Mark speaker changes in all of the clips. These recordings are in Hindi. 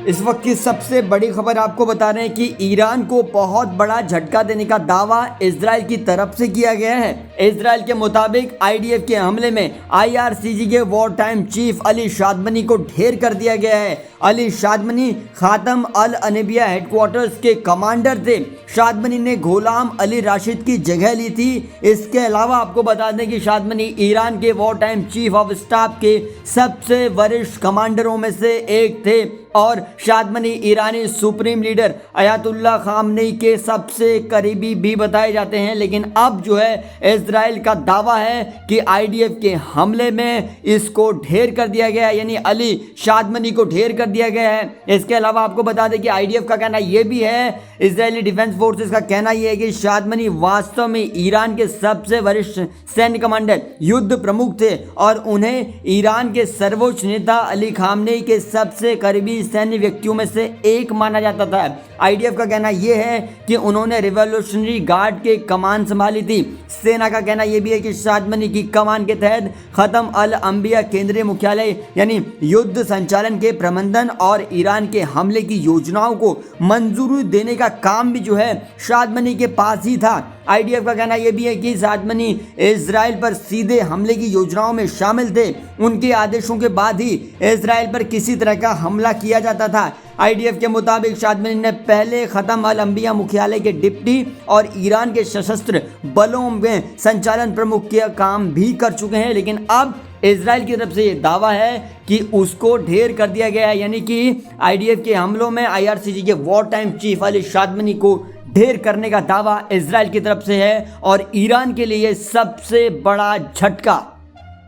Speaker 1: इस वक्त की सबसे बड़ी खबर आपको बता रहे हैं कि ईरान को बहुत बड़ा झटका देने का दावा इजराइल की तरफ से किया गया है। इजराइल के मुताबिक आईडीएफ के हमले में आईआरसीजी के वॉर टाइम चीफ अली शादमनी को ढेर कर दिया गया है। अली शादमनी खातम अल अनबिया हेडक्वार्टर्स के कमांडर थे। शादमनी ने गुलाम अली राशिद की जगह ली थी। इसके अलावा आपको बता दें कि शादमनी ईरान के war time chief of staff के सबसे वरिष्ठ कमांडरों में से एक थे और शादमनी ईरानी सुप्रीम लीडर अयातुल्ला खामनेई के सबसे करीबी भी बताए जाते हैं। लेकिन अब जो है इजराइल का दावा है कि आईडीएफ के हमले में इसको ढेर कर दिया गया है, यानी अली शादमनी को ढेर कर दिया गया है। इसके अलावा आपको बता दें कि आईडीएफ का कहना यह भी है, इजरायली डिफेंस फोर्सेस का कहना यह है कि शादमनी वास्तव में ईरान के सबसे वरिष्ठ सैन्य कमांडर, युद्ध प्रमुख थे और उन्हें ईरान के सर्वोच्च नेता अली खामनेई के सबसे करीबी सैन्य व्यक्तियों में से एक माना जाता था। आईडीएफ का कहना यह है कि उन्होंने रिवॉल्यूशनरी गार्ड के कमान संभाली थी। सेना का कहना यह भी है कि शादमनी की कमान के तहत खत्म अल अंबिया केंद्रीय मुख्यालय यानी युद्ध संचालन के प्रबंधन और ईरान के हमले की योजनाओं को मंजूरी देने का काम भी जो है शादमनी के पास ही था। आईडीएफ का कहना यह भी है कि शादमनी इजराइल पर सीधे हमले की योजनाओं में शामिल थे। उनके आदेशों के बाद ही इजराइल पर किसी तरह का हमला किया जाता था। आईडीएफ के मुताबिक शादमनी ने पहले खत्म अल अंबिया मुख्यालय के डिप्टी और ईरान के सशस्त्र बलों में संचालन प्रमुख का काम भी कर चुके हैं। लेकिन अब इजराइल की तरफ से ये दावा है कि उसको ढेर कर दिया गया है, यानी कि आईडीएफ के हमलों में आईआरसीजी के वॉर टाइम चीफ अली शादमनी को ढेर करने का दावा इजराइल की तरफ से है और ईरान के लिए सबसे बड़ा झटका।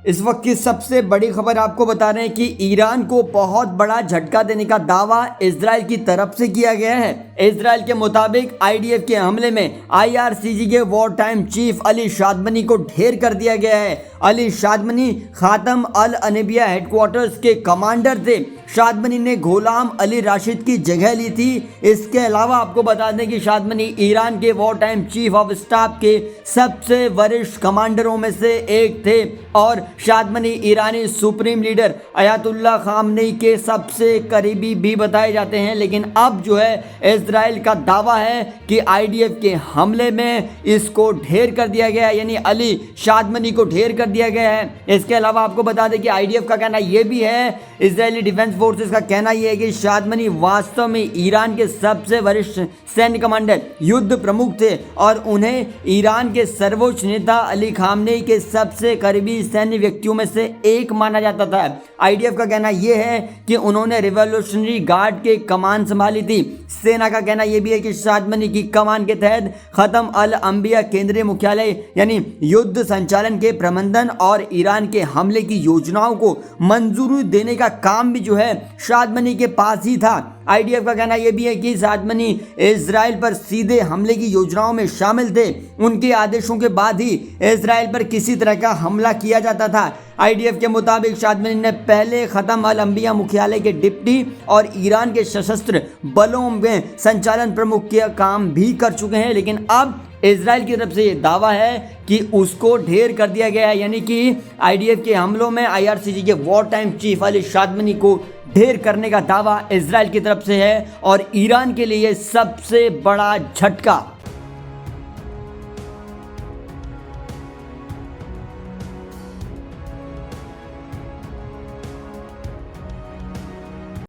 Speaker 1: इस वक्त की सबसे बड़ी खबर आपको बता रहे हैं कि ईरान को बहुत बड़ा झटका देने का दावा इजराइल की तरफ से किया गया है। इजराइल के मुताबिक आईडीएफ के हमले में आईआरसीजी के वॉर टाइम चीफ अली शादमनी को ढेर कर दिया गया है। अली शादमनी खातम अल अनबिया हेडक्वार्टर्स के कमांडर थे। शादमनी ने गुलाम अली राशिद की जगह ली थी। इसके अलावा आपको बता दें कि शादमनी ईरान के war time chief of staff के सबसे वरिष्ठ कमांडरों में से एक थे और शादमनी ईरानी सुप्रीम लीडर अयातुल्ला खामनेई के सबसे करीबी भी बताए जाते हैं। लेकिन अब जो है इजराइल का दावा है कि आईडीएफ के हमले में इसको ढेर कर दिया गया है, यानी अली शादमनी को ढेर कर दिया गया है। इसके अलावा आपको बता दें कि आईडीएफ का कहना यह भी है, इजरायली डिफेंस फोर्सेस का कहना यह है कि शादमनी वास्तव में ईरान के सबसे वरिष्ठ सैन्य कमांडर, युद्ध प्रमुख थे और उन्हें ईरान के सर्वोच्च नेता अली खामनेई के सबसे करीबी सैन्य व्यक्तियों में से एक माना जाता था। आईडीएफ का कहना यह है कि उन्होंने रिवॉल्यूशनरी गार्ड के कमान संभाली थी। सेना का कहना यह भी है कि शादमनी की कमान के तहत खत्म अल अंबिया केंद्रीय मुख्यालय यानी युद्ध संचालन के प्रबंधन और ईरान के हमले की योजनाओं को मंजूरी देने का काम भी जो है शादमनी के पास ही था। आईडीएफ का कहना यह भी है कि शादमनी इजराइल पर सीधे हमले की योजनाओं में शामिल थे। उनके आदेशों के बाद ही इजराइल पर किसी तरह का हमला किया जाता था। आईडीएफ के मुताबिक शादमनी ने पहले खत्म अल अंबिया मुख्यालय के डिप्टी और ईरान के सशस्त्र बलों में संचालन प्रमुख का काम भी कर चुके हैं। लेकिन अब इजराइल की तरफ से ये दावा है कि उसको ढेर कर दिया गया है, यानी कि आईडीएफ के हमलों में आईआरसीजी के वॉर टाइम चीफ अली शादमनी को ढेर करने का दावा इजराइल की तरफ से है और ईरान के लिए सबसे बड़ा झटका।